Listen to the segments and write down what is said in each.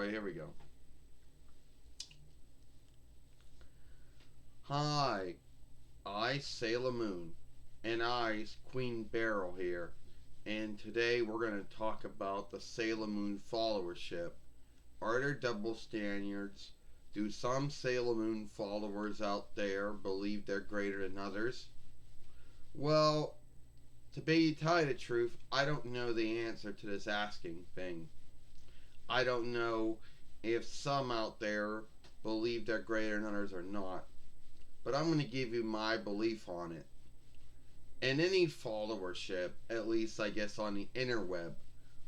Alright, here we go. Hi, I Sailor Moon, and I's Queen Beryl here, and today we're going to talk about the Sailor Moon followership. Are there double standards? Do some Sailor Moon followers out there believe they're greater than others? Well, tell you the truth, I don't know the answer to this asking thing. I don't know if some out there believe they're greater than others or not. But I'm going to give you my belief on it. In any followership, at least I guess on the interweb, at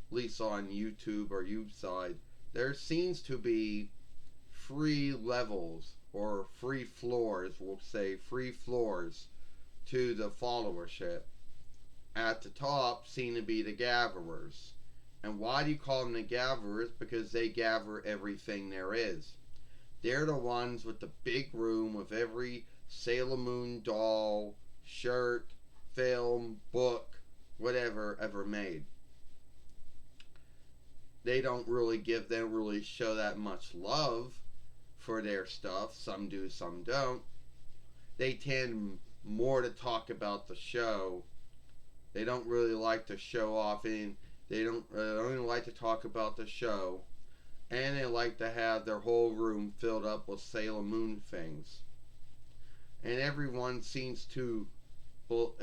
least on YouTube or side, there seems to be free levels or free floors, we'll say free floors to the followership. At the top seem to be the gatherers. And why do you call them the gatherers? Because they gather everything there is. They're the ones with the big room with every Sailor Moon doll, shirt, film, book, whatever ever made. They don't really show that much love for their stuff. Some do, some don't. They tend more to talk about the show. They don't really like to show off they don't only like to talk about the show. And they like to have their whole room filled up with Sailor Moon things. And everyone seems to onlook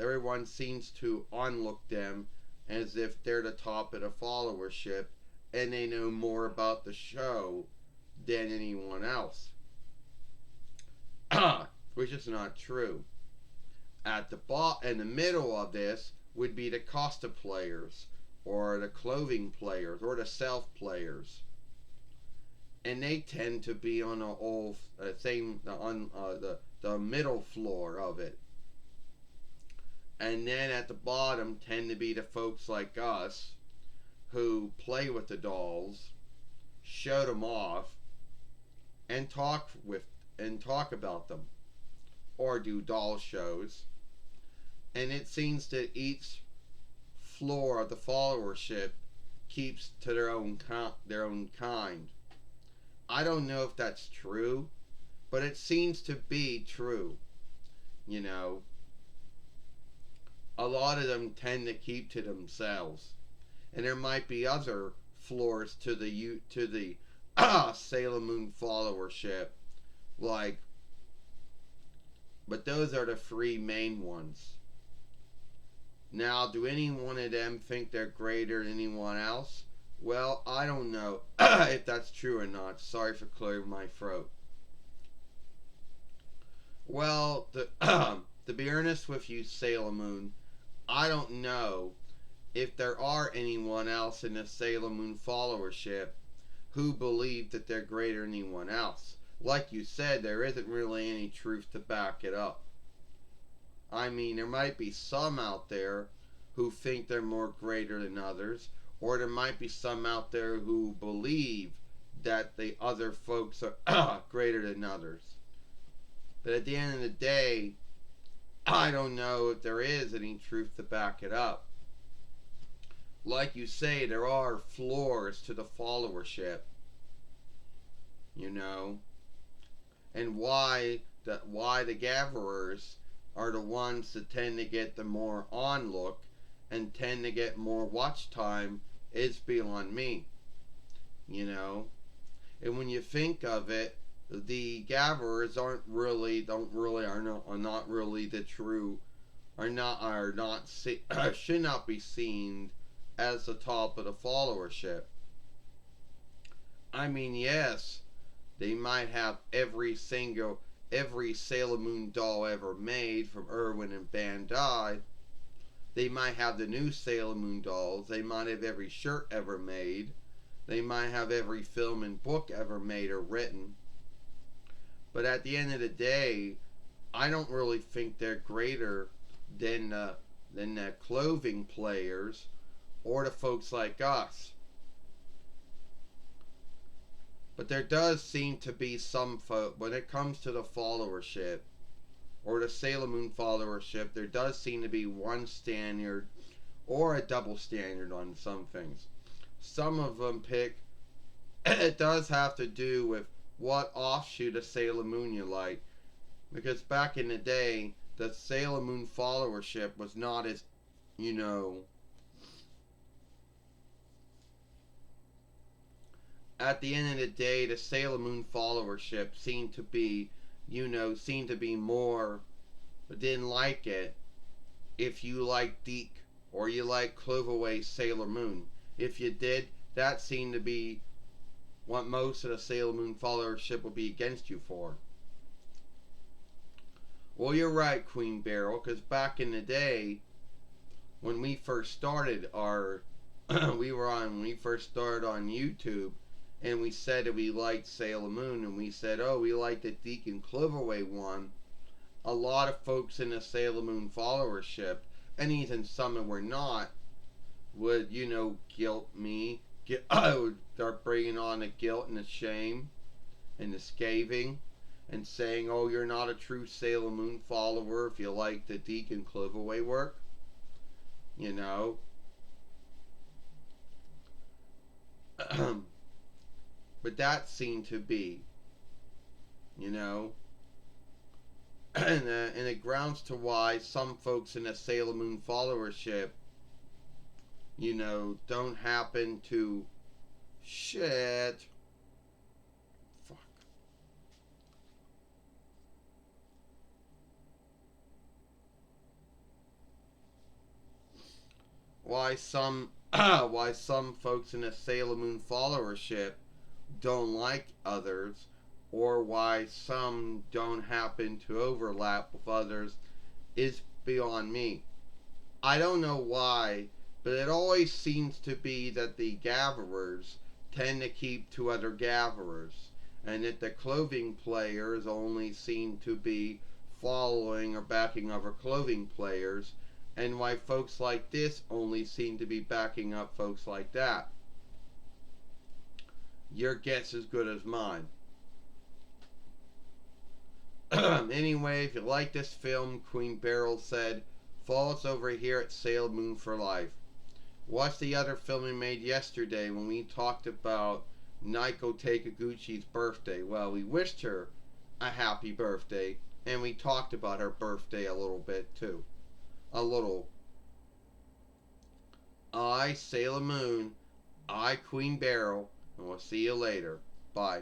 them as if they're the top of the followership and they know more about the show than anyone else. Which is not true. In the middle of this would be the cosplayers, or the clothing players, or the self players. And they tend to be on the middle floor of it. And then at the bottom tend to be the folks like us who play with the dolls, show them off, and talk about them, or do doll shows. And it seems that each floor of the followership keeps to their own kind. I don't know if that's true, but it seems to be true. You know, a lot of them tend to keep to themselves, and there might be other floors to the Sailor Moon followership, but those are the three main ones. Now, do any one of them think they're greater than anyone else? Well, I don't know if that's true or not. Sorry for clearing my throat. Well, to be honest with you, Sailor Moon, I don't know if there are anyone else in the Sailor Moon followership who believe that they're greater than anyone else. Like you said, there isn't really any truth to back it up. I mean, there might be some out there who think they're more greater than others, or there might be some out there who believe that the other folks are greater than others. But at the end of the day, I don't know if there is any truth to back it up. Like you say, there are floors to the followership, you know, and why the gatherers are the ones that tend to get the more onlook and tend to get more watch time is beyond me, you know. And when you think of it, the gatherers are not really the true, should not be seen as the top of the followership. I mean, yes, they might have every Sailor Moon doll ever made from Irwin and Bandai. They might have the new Sailor Moon dolls. They might have every shirt ever made. They might have every film and book ever made or written. But at the end of the day, I don't really think they're greater than the clothing players or the folks like us. But there does seem to be some folk, when it comes to the followership, or the Sailor Moon followership, there does seem to be one standard or a double standard on some things. Some of them pick it does have to do with what offshoot of Sailor Moon you like. Because back in the day, the Sailor Moon followership was not as, you know, at the end of the day, the Sailor Moon followership seemed to be, seemed to be more, but didn't like it if you like Deke or you like Cloverway's Sailor Moon. If you did, that seemed to be what most of the Sailor Moon followership would be against you for. Well, you're right, Queen Beryl, because back in the day, when we first started our, when we first started on YouTube, and we said that we liked Sailor Moon, and we said, oh, we liked the Deke and Cloverway one, a lot of folks in the Sailor Moon followership, and even some that were not, would, guilt me. I would start bringing on the guilt and the shame and the scathing and saying, oh, you're not a true Sailor Moon follower if you like the Deke and Cloverway work. You know. But that seemed to be, and it grounds to why some folks in the Sailor Moon followership, don't happen to shit. Fuck. Why some folks in the Sailor Moon followership don't like others, or why some don't happen to overlap with others, is beyond me. I don't know why, but it always seems to be that the gatherers tend to keep to other gatherers, and that the clothing players only seem to be following or backing other clothing players, and why folks like this only seem to be backing up folks like that. Your guess is good as mine. Anyway, if you like this film, Queen Beryl said, follow us over here at Sailor Moon for Life. Watch the other film we made yesterday when we talked about Naiko Takiguchi's birthday. Well, we wished her a happy birthday, and we talked about her birthday a little bit too. A little. I, Sailor Moon, I, Queen Beryl, and we'll see you later. Bye.